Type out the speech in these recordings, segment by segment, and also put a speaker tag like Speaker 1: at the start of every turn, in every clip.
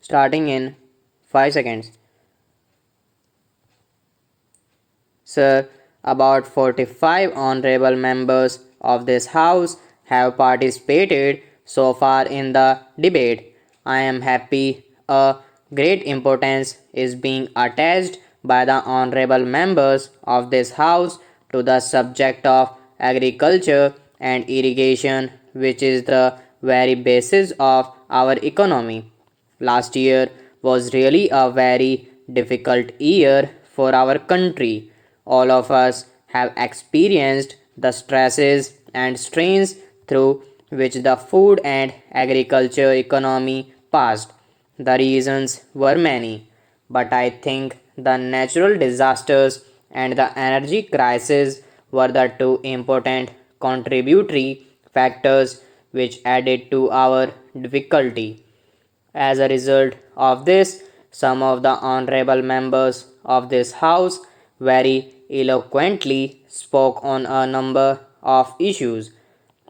Speaker 1: starting in 5 seconds. Sir, about 45 honorable members of this House have participated so far in the debate. I am happy a great importance is being attached by the honorable members of this House to the subject of agriculture and irrigation, which is the very basis of our economy. Last year was really a very difficult year for our country. All of us have experienced the stresses and strains through which the food and agriculture economy passed. The reasons were many, but I think the natural disasters and the energy crisis were the two important contributory factors which added to our difficulty. As a result of this, some of the honorable members of this House very eloquently spoke on a number of issues.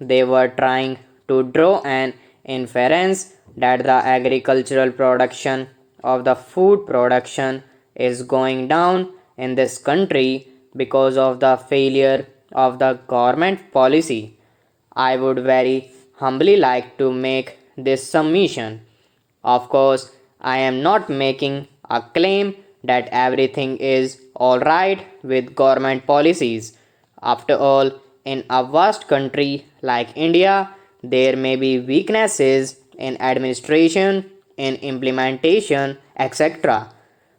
Speaker 1: They were trying to draw an inference that the agricultural production of the food production is going down in this country because of the failure of the government policy. I would very humbly like to make this submission. Of course, I am not making a claim that everything is alright with government policies. After all, in a vast country like India, there may be weaknesses in administration, in implementation, etc.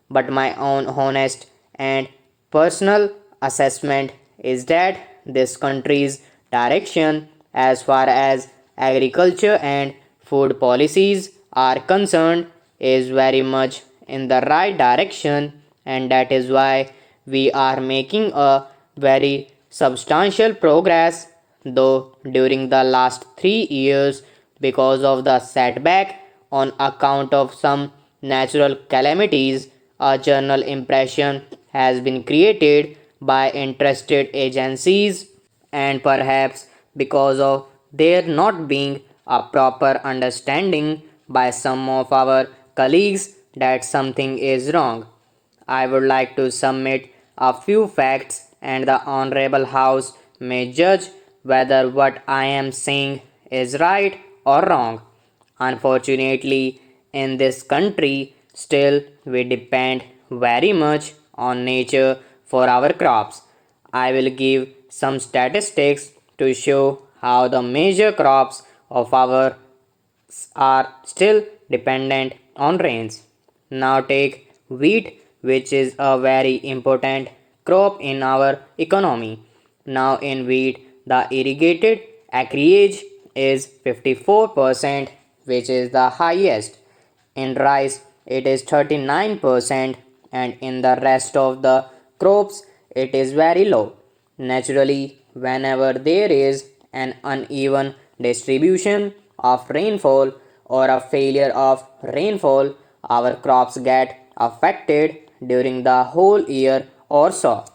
Speaker 1: But my own honest and personal assessment is that this country's direction as far as agriculture and food policies are concerned is very much in the right direction, and that is why we are making a very substantial progress, though during the last 3 years because of the setback on account of some natural calamities. A general impression has been created by interested agencies, and perhaps because of there not being a proper understanding by some of our colleagues that something is wrong. I would like to submit a few facts, and the Honorable House may judge whether what I am saying is right or wrong. Unfortunately, in this country, still we depend very much on nature for our crops. I will give some statistics to show how the major crops of our are still dependent on rains. Now take wheat, which is a very important crop in our economy. Now in wheat, the irrigated acreage is 54%, which is the highest. In rice, it is 39%, and in the rest of the crops, it is very low. Naturally, whenever there is an uneven distribution of rainfall or a failure of rainfall, our crops get affected during the whole year or so.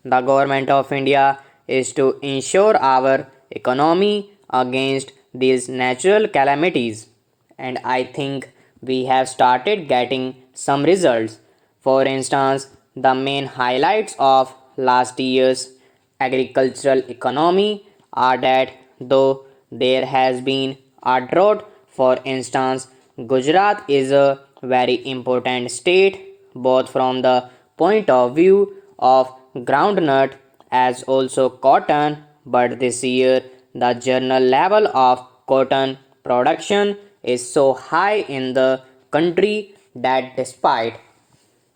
Speaker 1: The government of India is to ensure our economy against these natural calamities, and I think we have started getting some results. For instance, the main highlights of last year's agricultural economy are that though there has been a drought, for instance, Gujarat is a very important state both from the point of view of groundnut as also cotton, but this year the general level of cotton production is so high in the country that despite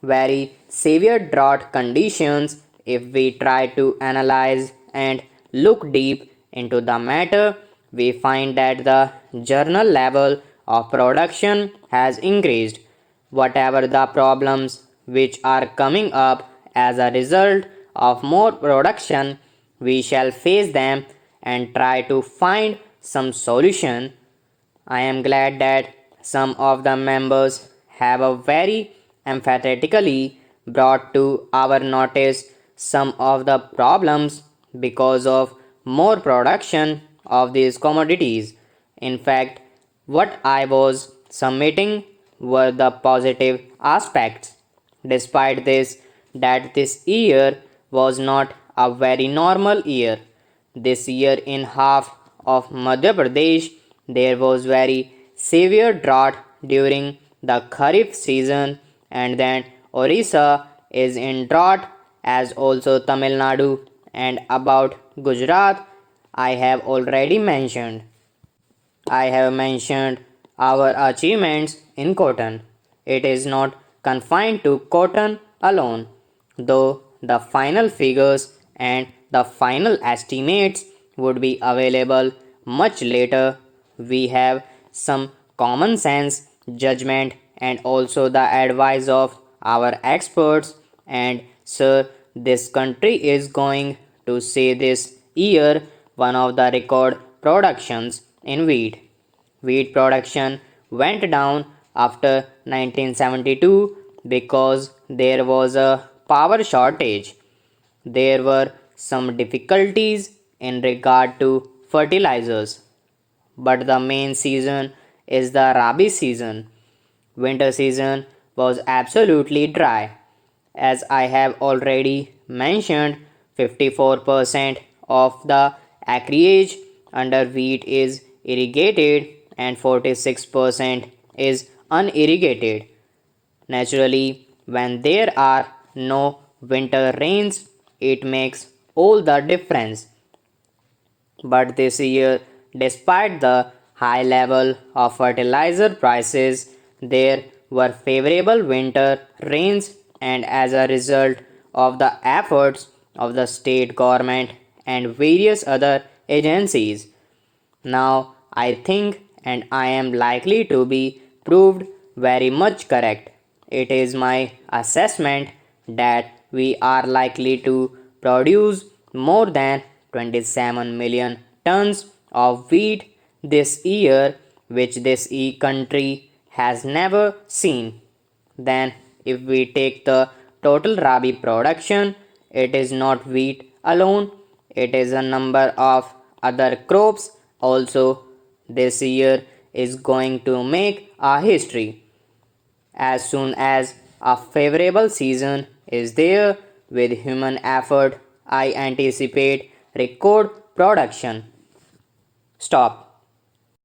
Speaker 1: very severe drought conditions, if we try to analyze and look deep into the matter, we find that the journal level of production has increased. Whatever the problems which are coming up as a result of more production, we shall face them and try to find some solution. I am glad that some of the members have a very emphatically brought to our notice some of the problems because of more production of these commodities. In fact, what I was submitting were the positive aspects. Despite this, that this year was not a very normal year. This year in half of Madhya Pradesh there was very severe drought during the Kharif season, and then Orissa is in drought as also Tamil Nadu, and about Gujarat I have already mentioned. I have mentioned our achievements in cotton. It is not confined to cotton alone, though the final figures and the final estimates would be available much later. We have some common sense, judgment, and also the advice of our experts. And sir, this country is going to see this year one of the record productions in wheat. Wheat production went down after 1972 because there was a power shortage. There were some difficulties in regard to fertilizers, but the main season is the Rabi season. Winter season was absolutely dry. As I have already mentioned, 54% of the acreage under wheat is irrigated and 46% is unirrigated. Naturally, when there are no winter rains, it makes all the difference. But this year, despite the high level of fertilizer prices, there were favorable winter rains, and as a result of the efforts of the state government and various other agencies, now I think and I am likely to be proved very much correct. It is my assessment that we are likely to produce more than 27 million tons of wheat this year, which this country has never seen. Then, if we take the total Rabi production, it is not wheat alone, it is a number of other crops also. This year is going to make a history. As soon as a favorable season is there with human effort, I anticipate record production. Stop.